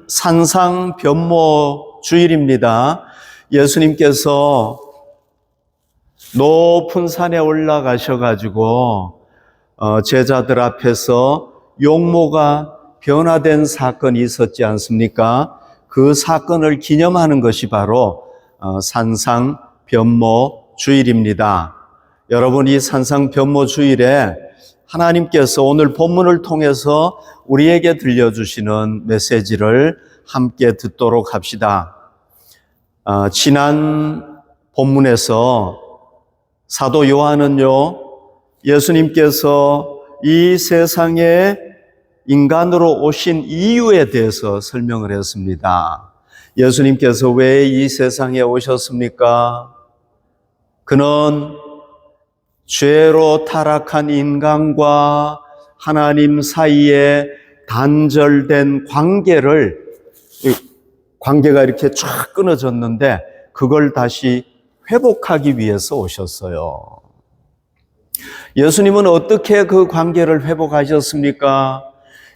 산상 변모 주일입니다. 예수님께서 높은 산에 올라가셔가지고 제자들 앞에서 용모가 변화된 사건이 있었지 않습니까? 그 사건을 기념하는 것이 바로 산상 변모 주일입니다. 여러분, 이 산상 변모 주일에 하나님께서 오늘 본문을 통해서 우리에게 들려주시는 메시지를 함께 듣도록 합시다. 지난 본문에서 사도 요한은요, 예수님께서 이 세상에 인간으로 오신 이유에 대해서 설명을 했습니다. 예수님께서 왜 이 세상에 오셨습니까? 그는 죄로 타락한 인간과 하나님 사이에 단절된 관계가 이렇게 쫙 끊어졌는데 그걸 다시 회복하기 위해서 오셨어요. 예수님은 어떻게 그 관계를 회복하셨습니까?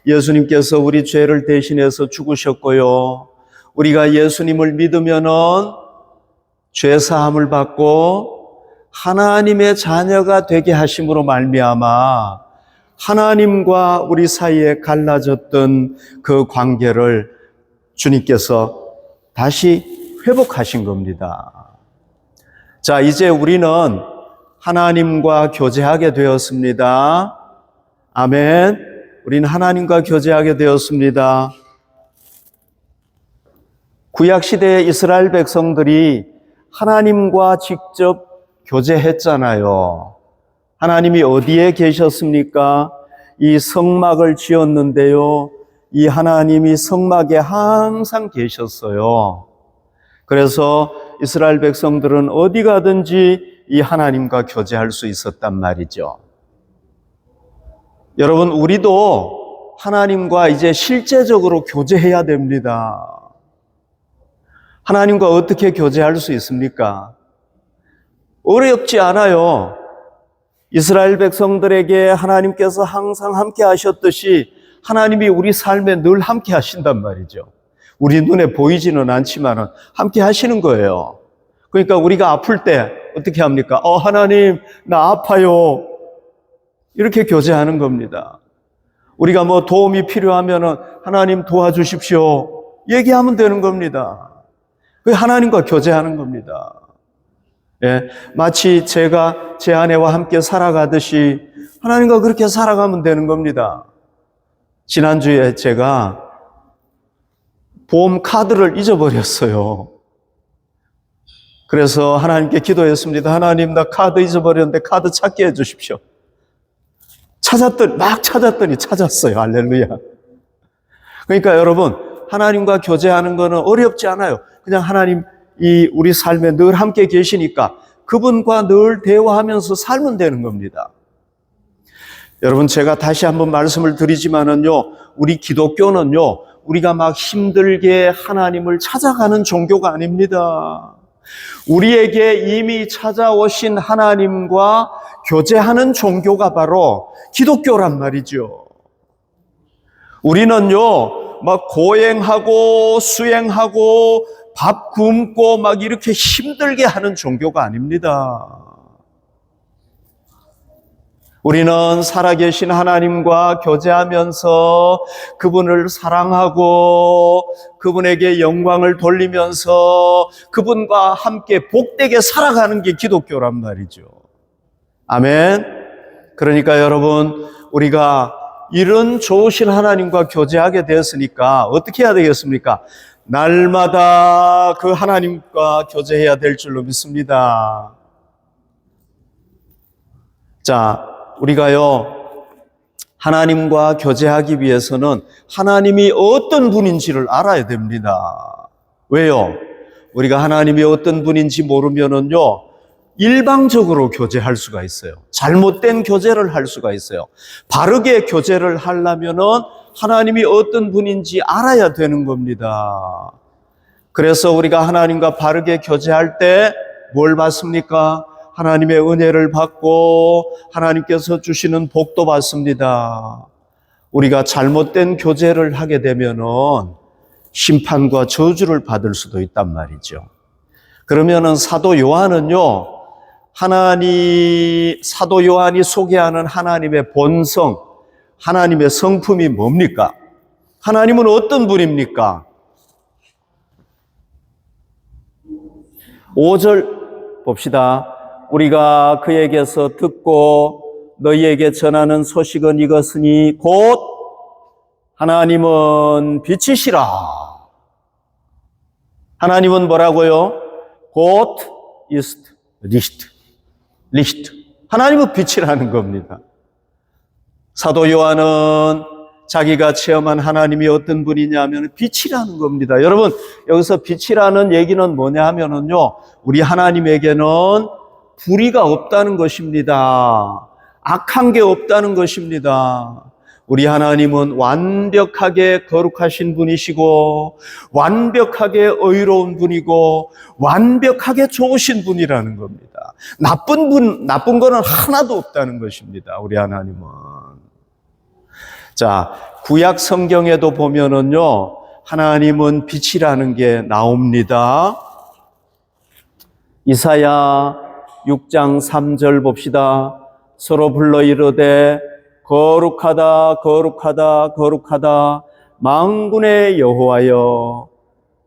예수님께서 우리 죄를 대신해서 죽으셨고요. 우리가 예수님을 믿으면은 죄 사함을 받고 하나님의 자녀가 되게 하심으로 말미암아 하나님과 우리 사이에 갈라졌던 그 관계를 주님께서 다시 회복하신 겁니다. 자, 이제 우리는 하나님과 교제하게 되었습니다. 아멘. 우리는 하나님과 교제하게 되었습니다. 구약시대의 이스라엘 백성들이 하나님과 직접 교제했잖아요. 하나님이 어디에 계셨습니까? 이 성막을 지었는데요. 이 하나님이 성막에 항상 계셨어요. 그래서 이스라엘 백성들은 어디 가든지 이 하나님과 교제할 수 있었단 말이죠. 여러분, 우리도 하나님과 이제 실제적으로 교제해야 됩니다. 하나님과 어떻게 교제할 수 있습니까? 어렵지 않아요. 이스라엘 백성들에게 하나님께서 항상 함께 하셨듯이 하나님이 우리 삶에 늘 함께 하신단 말이죠. 우리 눈에 보이지는 않지만 함께 하시는 거예요. 그러니까 우리가 아플 때 어떻게 합니까? 하나님, 나 아파요. 이렇게 교제하는 겁니다. 우리가 뭐 도움이 필요하면 하나님 도와주십시오. 얘기하면 되는 겁니다. 그게 하나님과 교제하는 겁니다. 예, 마치 제가 제 아내와 함께 살아가듯이 하나님과 그렇게 살아가면 되는 겁니다. 지난주에 제가 보험 카드를 잊어버렸어요. 그래서 하나님께 기도했습니다. 하나님, 나 카드 잊어버렸는데 카드 찾게 해주십시오. 막 찾았더니 찾았어요. 할렐루야. 그러니까 여러분, 하나님과 교제하는 거는 어렵지 않아요. 그냥 하나님 우리 삶에 늘 함께 계시니까 그분과 늘 대화하면서 살면 되는 겁니다. 여러분, 제가 다시 한번 말씀을 드리지만은요, 우리 기독교는요, 우리가 막 힘들게 하나님을 찾아가는 종교가 아닙니다. 우리에게 이미 찾아오신 하나님과 교제하는 종교가 바로 기독교란 말이죠. 우리는요, 막 고행하고 수행하고 밥 굶고 막 이렇게 힘들게 하는 종교가 아닙니다. 우리는 살아계신 하나님과 교제하면서 그분을 사랑하고 그분에게 영광을 돌리면서 그분과 함께 복되게 살아가는 게 기독교란 말이죠. 아멘. 그러니까 여러분, 우리가 이런 좋으신 하나님과 교제하게 되었으니까 어떻게 해야 되겠습니까? 날마다 그 하나님과 교제해야 될 줄로 믿습니다. 자, 우리가요, 하나님과 교제하기 위해서는 하나님이 어떤 분인지를 알아야 됩니다. 왜요? 우리가 하나님이 어떤 분인지 모르면은요, 일방적으로 교제할 수가 있어요. 잘못된 교제를 할 수가 있어요. 바르게 교제를 하려면은 하나님이 어떤 분인지 알아야 되는 겁니다. 그래서 우리가 하나님과 바르게 교제할 때 뭘 받습니까? 하나님의 은혜를 받고 하나님께서 주시는 복도 받습니다. 우리가 잘못된 교제를 하게 되면은 심판과 저주를 받을 수도 있단 말이죠. 그러면은 사도 요한은요, 사도 요한이 소개하는 하나님의 본성, 하나님의 성품이 뭡니까? 하나님은 어떤 분입니까? 5절 봅시다. 우리가 그에게서 듣고 너희에게 전하는 소식은 이것이니 곧 하나님은 빛이시라. 하나님은 뭐라고요? 곧 ist Licht. 하나님은 빛이라는 겁니다. 사도 요한은 자기가 체험한 하나님이 어떤 분이냐면 빛이라는 겁니다. 여러분, 여기서 빛이라는 얘기는 뭐냐 하면은요, 우리 하나님에게는 불의가 없다는 것입니다. 악한 게 없다는 것입니다. 우리 하나님은 완벽하게 거룩하신 분이시고, 완벽하게 의로운 분이고, 완벽하게 좋으신 분이라는 겁니다. 나쁜 거는 하나도 없다는 것입니다. 우리 하나님은. 자, 구약 성경에도 보면은요, 하나님은 빛이라는 게 나옵니다. 이사야 6장 3절 봅시다. 서로 불러 이르되 거룩하다 거룩하다 거룩하다 만군의 여호와여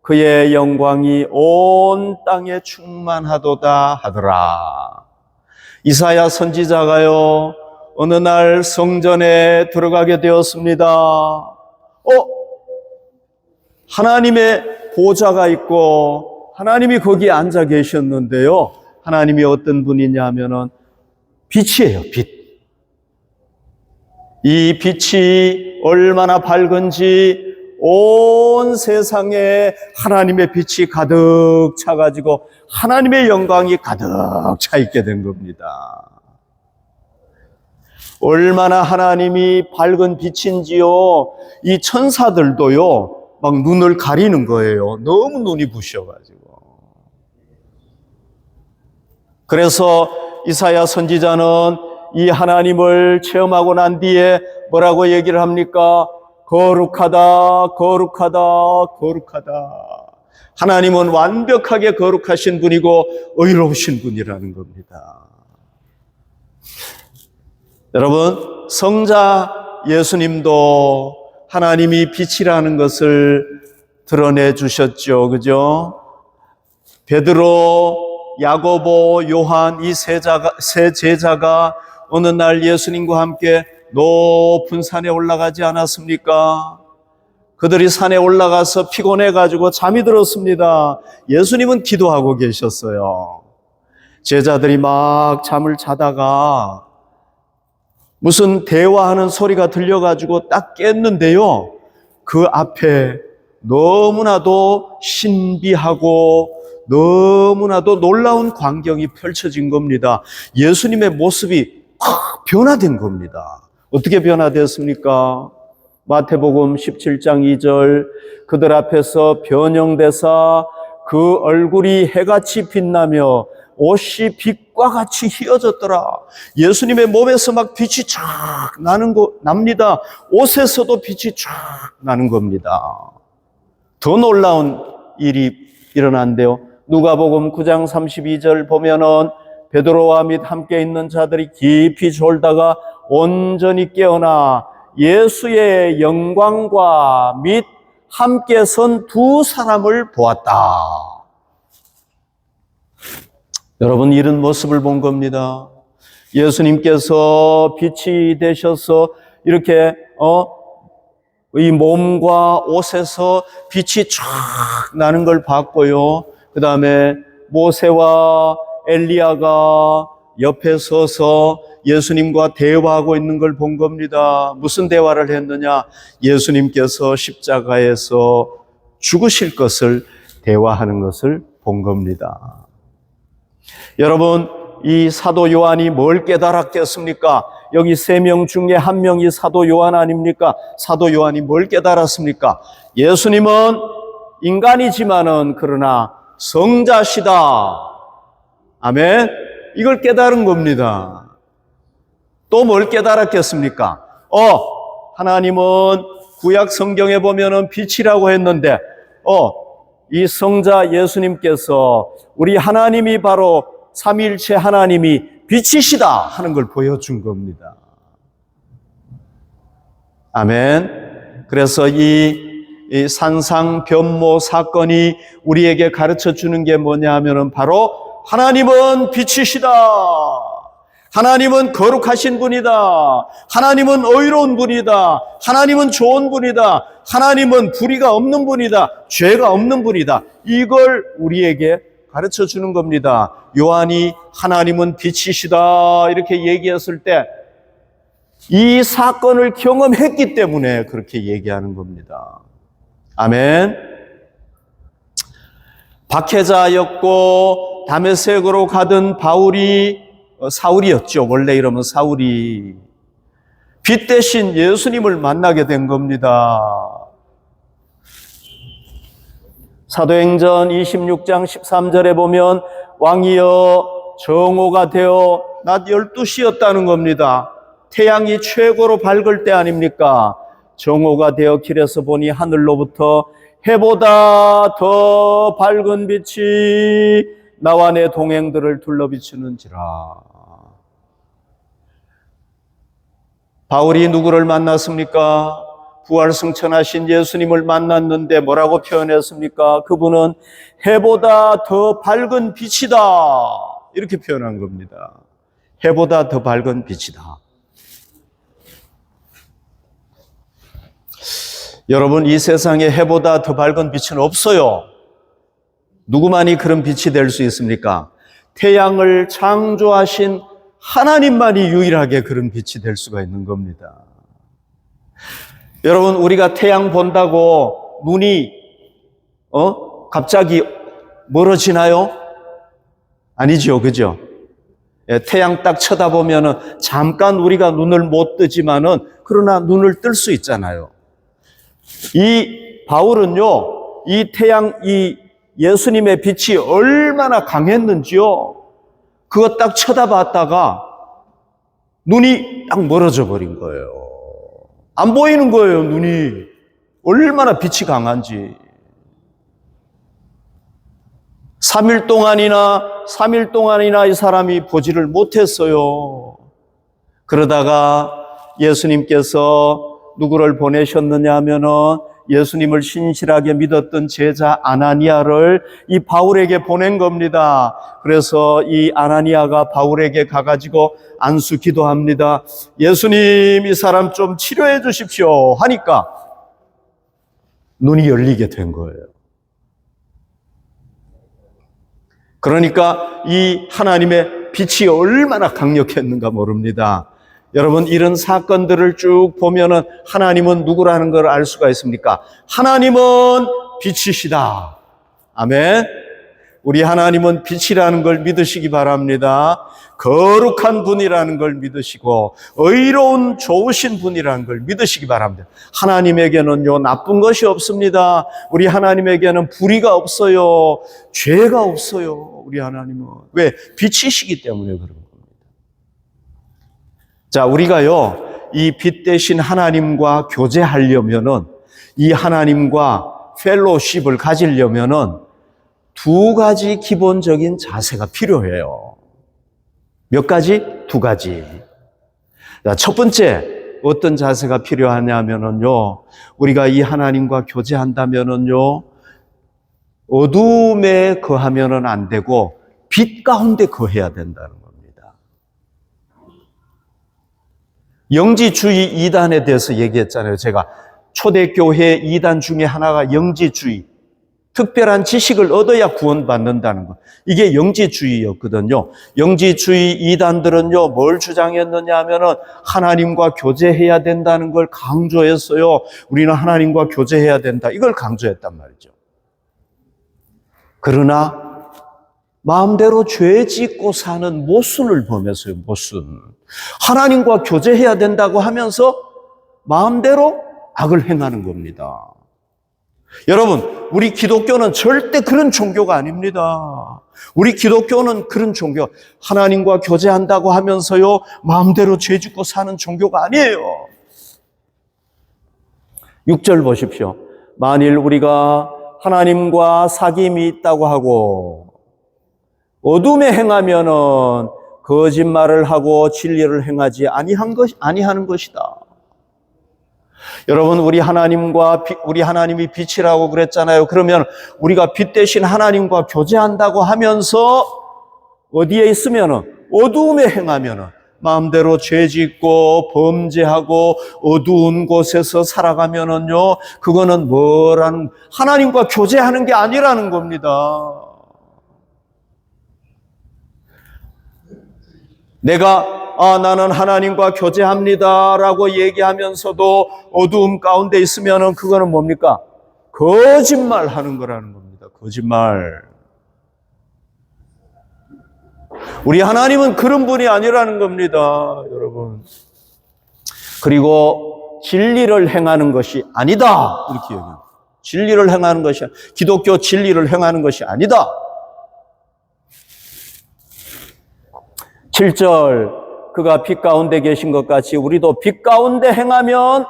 그의 영광이 온 땅에 충만하도다 하더라. 이사야 선지자가요, 어느 날 성전에 들어가게 되었습니다. 하나님의 보좌가 있고 하나님이 거기에 앉아 계셨는데요, 하나님이 어떤 분이냐 하면은 빛이에요, 빛. 이 빛이 얼마나 밝은지 온 세상에 하나님의 빛이 가득 차가지고 하나님의 영광이 가득 차 있게 된 겁니다. 얼마나 하나님이 밝은 빛인지요, 이 천사들도요, 막 눈을 가리는 거예요. 너무 눈이 부셔가지고. 그래서 이사야 선지자는 이 하나님을 체험하고 난 뒤에 뭐라고 얘기를 합니까? 거룩하다, 거룩하다, 거룩하다. 하나님은 완벽하게 거룩하신 분이고 의로우신 분이라는 겁니다. 여러분, 성자 예수님도 하나님이 빛이라는 것을 드러내 주셨죠. 그죠? 베드로, 야고보, 요한 이 세 제자가 어느 날 예수님과 함께 높은 산에 올라가지 않았습니까? 그들이 산에 올라가서 피곤해가지고 잠이 들었습니다. 예수님은 기도하고 계셨어요. 제자들이 막 잠을 자다가 무슨 대화하는 소리가 들려가지고 딱 깼는데요, 그 앞에 너무나도 신비하고 너무나도 놀라운 광경이 펼쳐진 겁니다. 예수님의 모습이 확 변화된 겁니다. 어떻게 변화되었습니까? 마태복음 17장 2절, 그들 앞에서 변형되사 그 얼굴이 해같이 빛나며 옷이 빛과 같이 휘어졌더라. 예수님의 몸에서 막 빛이 쫙 납니다. 옷에서도 빛이 쫙 나는 겁니다. 더 놀라운 일이 일어난대요. 누가복음 9장 32절 보면은 베드로와 및 함께 있는 자들이 깊이 졸다가 온전히 깨어나 예수의 영광과 및 함께 선 두 사람을 보았다. 여러분, 이런 모습을 본 겁니다. 예수님께서 빛이 되셔서 이렇게 이 몸과 옷에서 빛이 쫙 나는 걸 봤고요. 그 다음에 모세와 엘리야가 옆에 서서 예수님과 대화하고 있는 걸 본 겁니다. 무슨 대화를 했느냐? 예수님께서 십자가에서 죽으실 것을 대화하는 것을 본 겁니다. 여러분, 이 사도 요한이 뭘 깨달았겠습니까? 여기 3명 중에 1명이 사도 요한 아닙니까? 사도 요한이 뭘 깨달았습니까? 예수님은 인간이지만은 그러나 성자시다. 아멘. 이걸 깨달은 겁니다. 또 뭘 깨달았겠습니까? 하나님은 구약 성경에 보면은 빛이라고 했는데 이 성자 예수님께서 우리 하나님이 바로 삼위일체 하나님이 빛이시다 하는 걸 보여준 겁니다. 아멘. 그래서 이 산상 변모 사건이 우리에게 가르쳐 주는 게 뭐냐 하면은 바로 하나님은 빛이시다. 하나님은 거룩하신 분이다. 하나님은 의로운 분이다. 하나님은 좋은 분이다. 하나님은 불의가 없는 분이다. 죄가 없는 분이다. 이걸 우리에게 가르쳐 주는 겁니다. 요한이 하나님은 빛이시다 이렇게 얘기했을 때 이 사건을 경험했기 때문에 그렇게 얘기하는 겁니다. 아멘. 박해자였고 다메섹으로 가던 사울이었죠. 원래 이름은 사울이 빛 대신 예수님을 만나게 된 겁니다. 사도행전 26장 13절에 보면 왕이여 정오가 되어 낮 12시였다는 겁니다. 태양이 최고로 밝을 때 아닙니까? 정오가 되어 길에서 보니 하늘로부터 해보다 더 밝은 빛이 나와 내 동행들을 둘러비추는지라. 바울이 누구를 만났습니까? 부활승천하신 예수님을 만났는데 뭐라고 표현했습니까? 그분은 해보다 더 밝은 빛이다 이렇게 표현한 겁니다. 해보다 더 밝은 빛이다. 여러분, 이 세상에 해보다 더 밝은 빛은 없어요. 누구만이 그런 빛이 될 수 있습니까? 태양을 창조하신 하나님만이 유일하게 그런 빛이 될 수가 있는 겁니다. 여러분, 우리가 태양 본다고 눈이 갑자기 멀어지나요? 아니죠, 그죠? 태양 딱 쳐다보면은 잠깐 우리가 눈을 못 뜨지만은 그러나 눈을 뜰 수 있잖아요. 이 바울은요, 이 태양, 이 예수님의 빛이 얼마나 강했는지요. 그거 딱 쳐다봤다가 눈이 딱 멀어져 버린 거예요. 안 보이는 거예요, 눈이. 얼마나 빛이 강한지. 3일 동안이나 이 사람이 보지를 못했어요. 그러다가 예수님께서 누구를 보내셨느냐 하면은 예수님을 신실하게 믿었던 제자 아나니아를 이 바울에게 보낸 겁니다. 그래서 이 아나니아가 바울에게 가가지고 안수 기도합니다. 예수님, 이 사람 좀 치료해 주십시오 하니까 눈이 열리게 된 거예요. 그러니까 이 하나님의 빛이 얼마나 강력했는가 모릅니다. 여러분, 이런 사건들을 쭉 보면은 하나님은 누구라는 걸 알 수가 있습니까? 하나님은 빛이시다. 아멘. 우리 하나님은 빛이라는 걸 믿으시기 바랍니다. 거룩한 분이라는 걸 믿으시고 의로운 좋으신 분이라는 걸 믿으시기 바랍니다. 하나님에게는요, 나쁜 것이 없습니다. 우리 하나님에게는 불의가 없어요. 죄가 없어요. 우리 하나님은. 왜? 빛이시기 때문에 그런 겁니다. 자, 우리가요, 이 빛 대신 하나님과 교제하려면은, 이 하나님과 펠로십을 가지려면은 두 가지 기본적인 자세가 필요해요. 몇 가지? 두 가지. 자, 첫 번째, 어떤 자세가 필요하냐면은요, 우리가 이 하나님과 교제한다면은요, 어둠에 거하면은 안 되고 빛 가운데 거해야 된다는 겁니다. 영지주의 이단에 대해서 얘기했잖아요. 제가 초대교회 이단 중에 하나가 영지주의, 특별한 지식을 얻어야 구원받는다는 것. 이게 영지주의였거든요. 영지주의 이단들은요, 뭘 주장했느냐 하면은 하나님과 교제해야 된다는 걸 강조했어요. 우리는 하나님과 교제해야 된다. 이걸 강조했단 말이죠. 그러나 마음대로 죄 짓고 사는 모순을 범했어요. 모순. 하나님과 교제해야 된다고 하면서 마음대로 악을 행하는 겁니다. 여러분, 우리 기독교는 절대 그런 종교가 아닙니다. 우리 기독교는 그런 종교, 하나님과 교제한다고 하면서요, 마음대로 죄 짓고 사는 종교가 아니에요. 6절 보십시오. 만일 우리가 하나님과 사귐이 있다고 하고 어둠에 행하면은 거짓말을 하고 진리를 행하지 아니하는 것이다. 여러분, 우리 하나님이 빛이라고 그랬잖아요. 그러면 우리가 빛 대신 하나님과 교제한다고 하면서 어디에 있으면은 어두움에 행하면은 마음대로 죄 짓고 범죄하고 어두운 곳에서 살아가면은요, 그거는 하나님과 교제하는 게 아니라는 겁니다. 나는 하나님과 교제합니다라고 얘기하면서도 어두움 가운데 있으면은 그거는 뭡니까? 거짓말 하는 거라는 겁니다. 거짓말. 우리 하나님은 그런 분이 아니라는 겁니다, 여러분. 그리고 진리를 행하는 것이 아니다, 이렇게 얘기합니다. 진리를 행하는 것이, 기독교 진리를 행하는 것이 아니다. 7절, 그가 빛 가운데 계신 것 같이 우리도 빛 가운데 행하면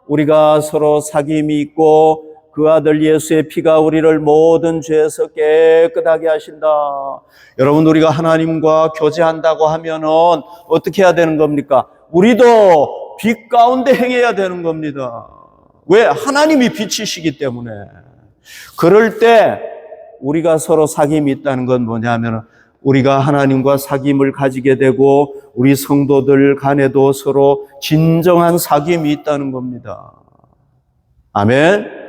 우리가 서로 사귐이 있고 그 아들 예수의 피가 우리를 모든 죄에서 깨끗하게 하신다. 여러분, 우리가 하나님과 교제한다고 하면은 어떻게 해야 되는 겁니까? 우리도 빛 가운데 행해야 되는 겁니다. 왜? 하나님이 빛이시기 때문에. 그럴 때 우리가 서로 사귐이 있다는 건 뭐냐면 우리가 하나님과 사귐을 가지게 되고 우리 성도들 간에도 서로 진정한 사귐이 있다는 겁니다. 아멘.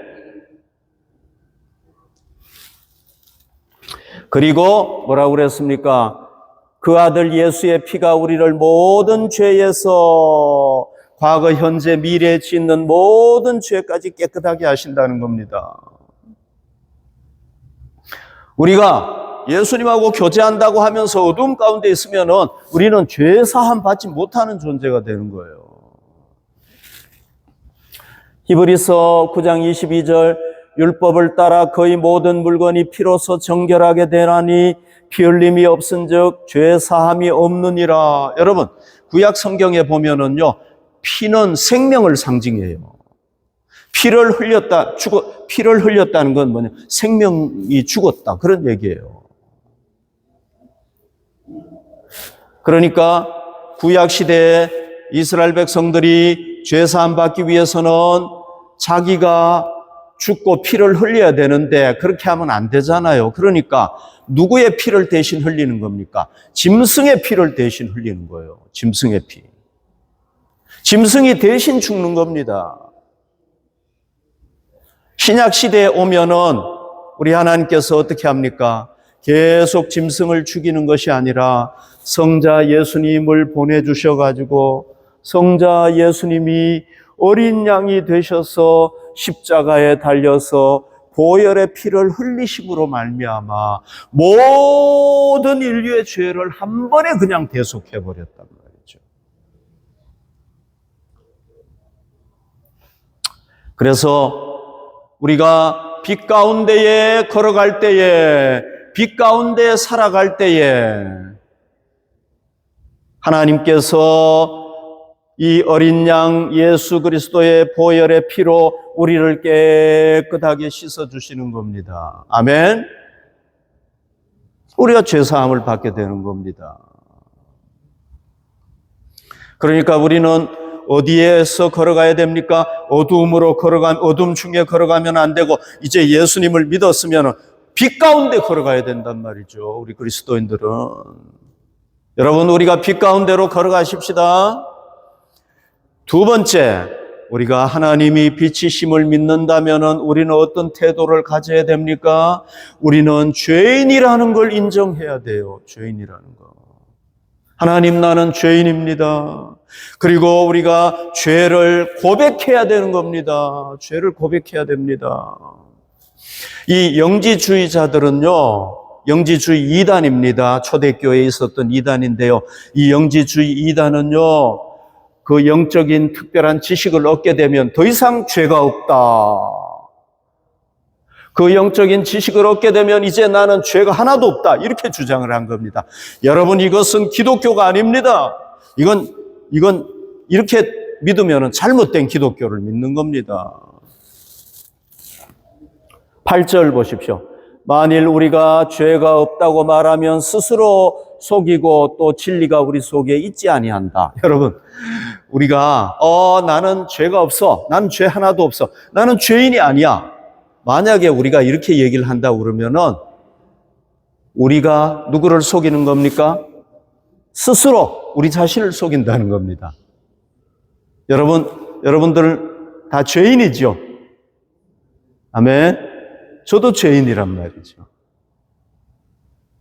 그리고 뭐라고 그랬습니까? 그 아들 예수의 피가 우리를 모든 죄에서 과거, 현재, 미래에 짓는 모든 죄까지 깨끗하게 하신다는 겁니다. 우리가 예수님하고 교제한다고 하면서 어두움 가운데 있으면은 우리는 죄 사함 받지 못하는 존재가 되는 거예요. 히브리서 9장 22절, 율법을 따라 거의 모든 물건이 피로서 정결하게 되나니 피 흘림이 없은즉 죄 사함이 없느니라. 여러분, 구약 성경에 보면은요, 피는 생명을 상징해요. 피를 흘렸다는 건 뭐냐? 생명이 죽었다, 그런 얘기예요. 그러니까 구약 시대에 이스라엘 백성들이 죄 사함 받기 위해서는 자기가 죽고 피를 흘려야 되는데 그렇게 하면 안 되잖아요. 그러니까 누구의 피를 대신 흘리는 겁니까? 짐승의 피를 대신 흘리는 거예요. 짐승의 피. 짐승이 대신 죽는 겁니다. 신약 시대에 오면은 우리 하나님께서 어떻게 합니까? 계속 짐승을 죽이는 것이 아니라 성자 예수님을 보내주셔가지고 성자 예수님이 어린 양이 되셔서 십자가에 달려서 보혈의 피를 흘리심으로 말미암아 모든 인류의 죄를 한 번에 그냥 대속해 버렸단 말이죠. 그래서 우리가 빛 가운데에 걸어갈 때에, 빛 가운데 살아갈 때에 하나님께서 이 어린 양 예수 그리스도의 보혈의 피로 우리를 깨끗하게 씻어주시는 겁니다. 아멘. 우리가 죄사함을 받게 되는 겁니다. 그러니까 우리는 어디에서 걸어가야 됩니까? 어둠 중에 걸어가면 안 되고 이제 예수님을 믿었으면 빛 가운데 걸어가야 된단 말이죠. 우리 그리스도인들은. 여러분, 우리가 빛 가운데로 걸어가십시다. 두 번째, 우리가 하나님이 빛이심을 믿는다면 우리는 어떤 태도를 가져야 됩니까? 우리는 죄인이라는 걸 인정해야 돼요. 죄인이라는 거. 하나님, 나는 죄인입니다. 그리고 우리가 죄를 고백해야 되는 겁니다. 죄를 고백해야 됩니다. 이 영지주의자들은요, 영지주의 이단입니다. 초대교회에 있었던 이단인데요. 이 영지주의 이단은요, 그 영적인 특별한 지식을 얻게 되면 더 이상 죄가 없다. 그 영적인 지식을 얻게 되면 이제 나는 죄가 하나도 없다. 이렇게 주장을 한 겁니다. 여러분, 이것은 기독교가 아닙니다. 이건 이렇게 믿으면 잘못된 기독교를 믿는 겁니다. 8절 보십시오. 만일 우리가 죄가 없다고 말하면 스스로 속이고 또 진리가 우리 속에 있지 아니한다. 여러분, 우리가 나는 죄가 없어. 나는 죄 하나도 없어. 나는 죄인이 아니야. 만약에 우리가 이렇게 얘기를 한다고 그러면은 우리가 누구를 속이는 겁니까? 스스로 우리 자신을 속인다는 겁니다. 여러분들 다 죄인이죠. 아멘. 저도 죄인이란 말이죠.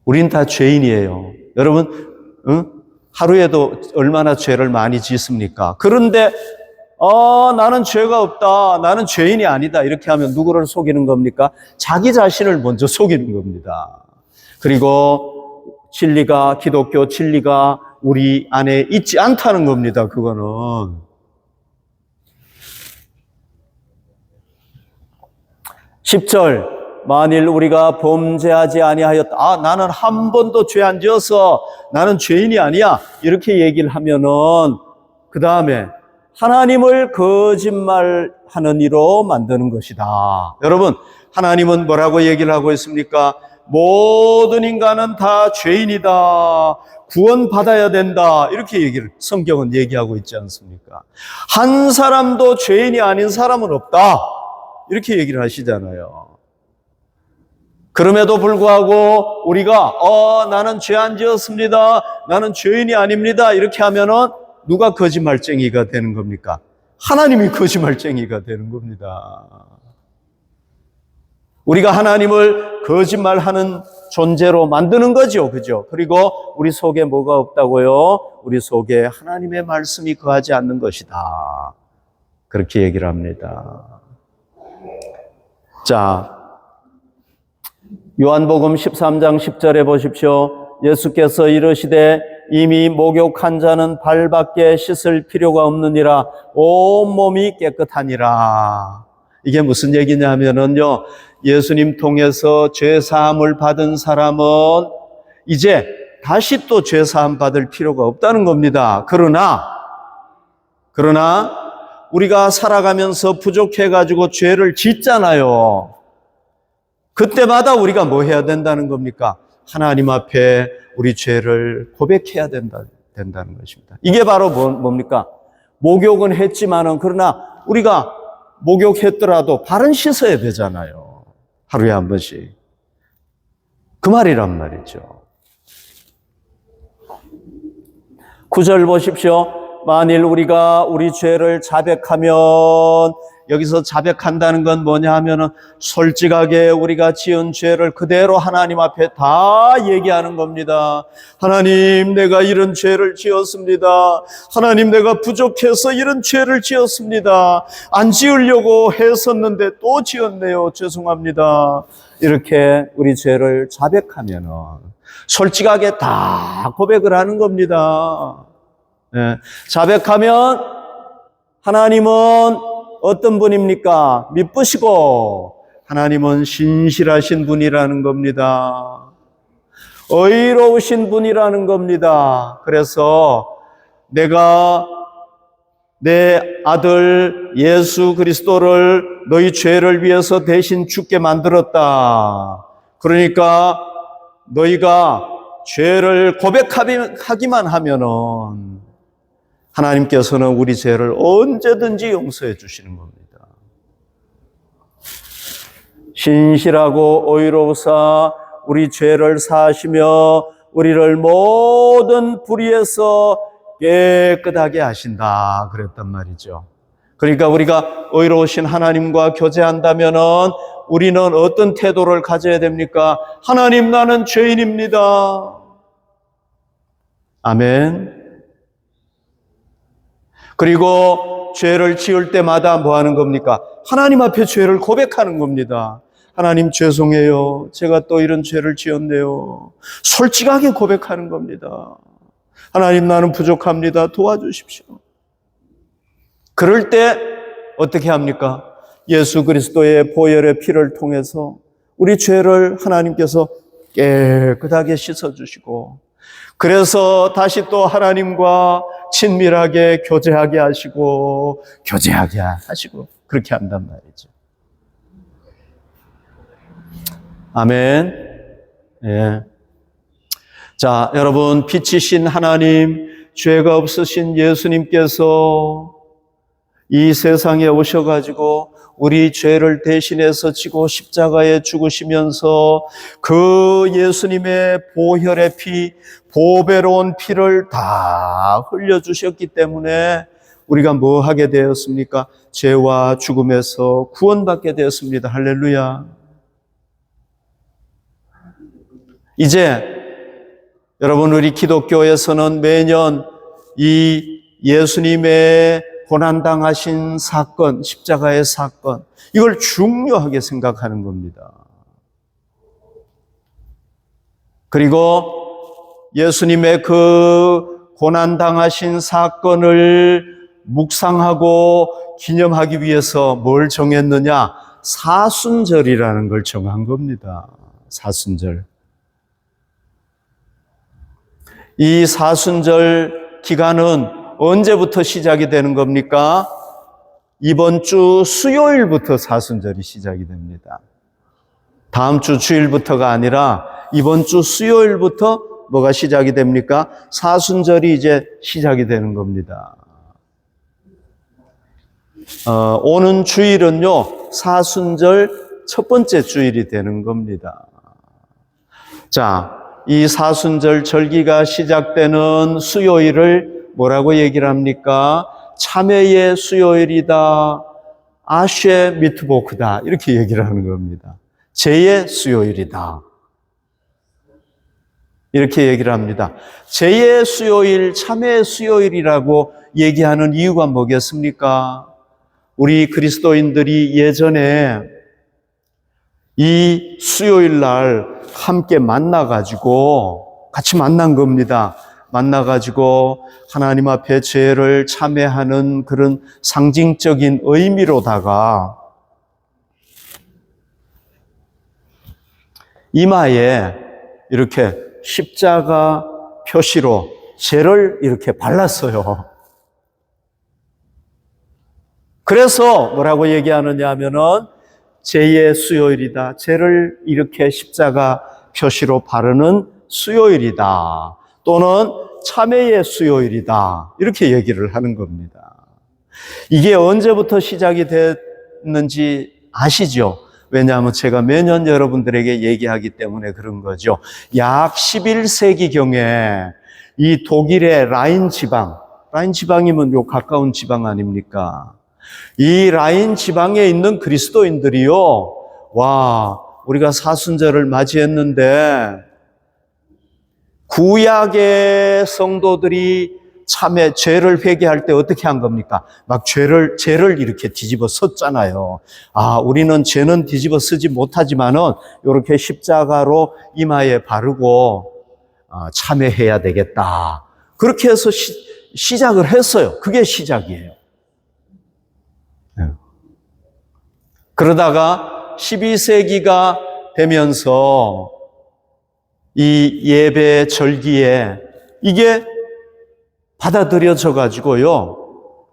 우린 다 죄인이에요. 여러분, 하루에도 얼마나 죄를 많이 짓습니까? 그런데 나는 죄가 없다. 나는 죄인이 아니다. 이렇게 하면 누구를 속이는 겁니까? 자기 자신을 먼저 속이는 겁니다. 그리고 진리가, 기독교 진리가 우리 안에 있지 않다는 겁니다. 그거는. 10절, 만일 우리가 범죄하지 아니하였다. 나는 한 번도 죄 안 지어서 나는 죄인이 아니야. 이렇게 얘기를 하면은 그 다음에 하나님을 거짓말하는 이로 만드는 것이다. 여러분, 하나님은 뭐라고 얘기를 하고 있습니까? 모든 인간은 다 죄인이다. 구원받아야 된다. 이렇게 성경은 얘기하고 있지 않습니까? 한 사람도 죄인이 아닌 사람은 없다. 이렇게 얘기를 하시잖아요. 그럼에도 불구하고 우리가 나는 죄 안 지었습니다. 나는 죄인이 아닙니다. 이렇게 하면은 누가 거짓말쟁이가 되는 겁니까? 하나님이 거짓말쟁이가 되는 겁니다. 우리가 하나님을 거짓말하는 존재로 만드는 거죠. 그죠? 그리고 우리 속에 뭐가 없다고요? 우리 속에 하나님의 말씀이 거하지 않는 것이다. 그렇게 얘기를 합니다. 자, 요한복음 13장 10절에 보십시오. 예수께서 이르시되 이미 목욕한 자는 발밖에 씻을 필요가 없느니라 온몸이 깨끗하니라. 이게 무슨 얘기냐면은요, 예수님 통해서 죄사함을 받은 사람은 이제 다시 또 죄사함 받을 필요가 없다는 겁니다. 그러나 우리가 살아가면서 부족해가지고 죄를 짓잖아요. 그때마다 우리가 뭐 해야 된다는 겁니까? 하나님 앞에 우리 죄를 고백해야 된다는 것입니다. 이게 바로 뭡니까? 목욕은 했지만은 그러나 우리가 목욕했더라도 발은 씻어야 되잖아요. 하루에 한 번씩. 그 말이란 말이죠. 9절 보십시오. 만일 우리가 우리 죄를 자백하면, 여기서 자백한다는 건 뭐냐 하면은 솔직하게 우리가 지은 죄를 그대로 하나님 앞에 다 얘기하는 겁니다. 하나님, 내가 이런 죄를 지었습니다. 하나님, 내가 부족해서 이런 죄를 지었습니다. 안 지으려고 했었는데 또 지었네요. 죄송합니다. 이렇게 우리 죄를 자백하면은 솔직하게 다 고백을 하는 겁니다. 네. 자백하면 하나님은 어떤 분입니까? 미쁘시고 하나님은 신실하신 분이라는 겁니다. 의로우신 분이라는 겁니다. 그래서 내가 내 아들 예수 그리스도를 너희 죄를 위해서 대신 죽게 만들었다. 그러니까 너희가 죄를 고백하기만 하면은 하나님께서는 우리 죄를 언제든지 용서해 주시는 겁니다. 신실하고 의로우사 우리 죄를 사하시며 우리를 모든 불의에서 깨끗하게 하신다 그랬단 말이죠. 그러니까 우리가 의로우신 하나님과 교제한다면은 우리는 어떤 태도를 가져야 됩니까? 하나님, 나는 죄인입니다. 아멘. 그리고 죄를 지을 때마다 뭐 하는 겁니까? 하나님 앞에 죄를 고백하는 겁니다. 하나님, 죄송해요. 제가 또 이런 죄를 지었네요. 솔직하게 고백하는 겁니다. 하나님, 나는 부족합니다. 도와주십시오. 그럴 때 어떻게 합니까? 예수 그리스도의 보혈의 피를 통해서 우리 죄를 하나님께서 깨끗하게 씻어주시고, 그래서 다시 또 하나님과 친밀하게 교제하게 하시고 그렇게 한단 말이죠. 아멘. 예. 자, 여러분, 빛이신 하나님, 죄가 없으신 예수님께서 이 세상에 오셔가지고 우리 죄를 대신해서 지고 십자가에 죽으시면서 그 예수님의 보혈의 피, 보배로운 피를 다 흘려주셨기 때문에 우리가 뭐 하게 되었습니까? 죄와 죽음에서 구원받게 되었습니다. 할렐루야. 이제 여러분, 우리 기독교에서는 매년 이 예수님의 고난당하신 사건, 십자가의 사건, 이걸 중요하게 생각하는 겁니다. 그리고 예수님의 그 고난당하신 사건을 묵상하고 기념하기 위해서 뭘 정했느냐? 사순절이라는 걸 정한 겁니다. 사순절. 이 사순절 기간은 언제부터 시작이 되는 겁니까? 이번 주 수요일부터 사순절이 시작이 됩니다. 다음 주 주일부터가 아니라 이번 주 수요일부터 뭐가 시작이 됩니까? 사순절이 이제 시작이 되는 겁니다. 오는 주일은요, 사순절 첫 번째 주일이 되는 겁니다. 자, 이 사순절 절기가 시작되는 수요일을 뭐라고 얘기를 합니까? 참회의 수요일이다. 아쉐 미트보크다. 이렇게 얘기를 하는 겁니다. 제의 수요일이다. 이렇게 얘기를 합니다. 제의 수요일, 참회의 수요일이라고 얘기하는 이유가 뭐겠습니까? 우리 그리스도인들이 예전에 이 수요일 날 함께 만나가지고 같이 만난 겁니다. 만나가지고 하나님 앞에 죄를 참회하는 그런 상징적인 의미로다가 이마에 이렇게 십자가 표시로 죄를 이렇게 발랐어요. 그래서 뭐라고 얘기하느냐 하면은 죄의 수요일이다. 죄를 이렇게 십자가 표시로 바르는 수요일이다. 또는 참회의 수요일이다. 이렇게 얘기를 하는 겁니다. 이게 언제부터 시작이 됐는지 아시죠? 왜냐하면 제가 매년 여러분들에게 얘기하기 때문에 그런 거죠. 약 11세기경에 이 독일의 라인 지방이면 요 가까운 지방 아닙니까? 이 라인 지방에 있는 그리스도인들이요, 와, 우리가 사순절을 맞이했는데 구약의 성도들이 참회, 죄를 회개할 때 어떻게 한 겁니까? 막 죄를 이렇게 뒤집어 썼잖아요. 아, 우리는 죄는 뒤집어 쓰지 못하지만은 이렇게 십자가로 이마에 바르고 참회해야 되겠다. 그렇게 해서 시작을 했어요. 그게 시작이에요. 그러다가 12세기가 되면서 이 예배 절기에 이게 받아들여져 가지고요,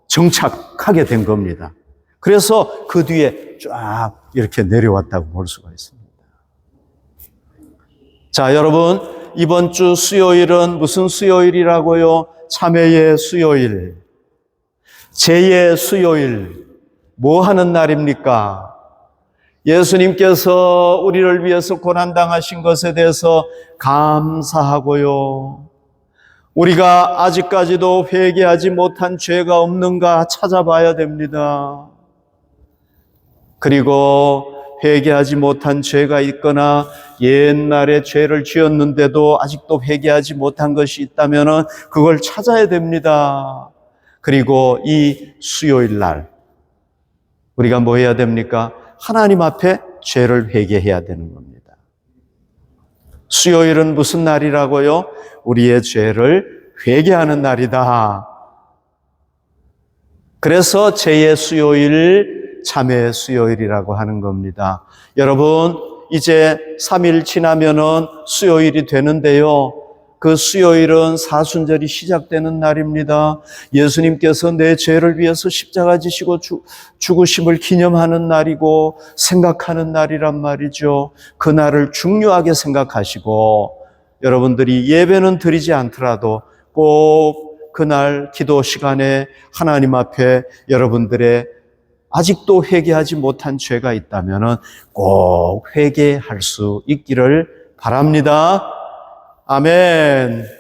정착하게 된 겁니다. 그래서 그 뒤에 쫙 이렇게 내려왔다고 볼 수가 있습니다. 자, 여러분, 이번 주 수요일은 무슨 수요일이라고요? 참회의 수요일, 제의 수요일. 뭐 하는 날입니까? 예수님께서 우리를 위해서 고난당하신 것에 대해서 감사하고요, 우리가 아직까지도 회개하지 못한 죄가 없는가 찾아봐야 됩니다. 그리고 회개하지 못한 죄가 있거나 옛날에 죄를 지었는데도 아직도 회개하지 못한 것이 있다면 그걸 찾아야 됩니다. 그리고 이 수요일 날 우리가 뭐 해야 됩니까? 하나님 앞에 죄를 회개해야 되는 겁니다. 수요일은 무슨 날이라고요? 우리의 죄를 회개하는 날이다. 그래서 죄의 수요일, 참회의 수요일이라고 하는 겁니다. 여러분, 이제 3일 지나면은 수요일이 되는데요, 그 수요일은 사순절이 시작되는 날입니다. 예수님께서 내 죄를 위해서 십자가 지시고 죽으심을 기념하는 날이고 생각하는 날이란 말이죠. 그 날을 중요하게 생각하시고 여러분들이 예배는 드리지 않더라도 꼭 그날 기도 시간에 하나님 앞에 여러분들의 아직도 회개하지 못한 죄가 있다면 꼭 회개할 수 있기를 바랍니다. 아멘.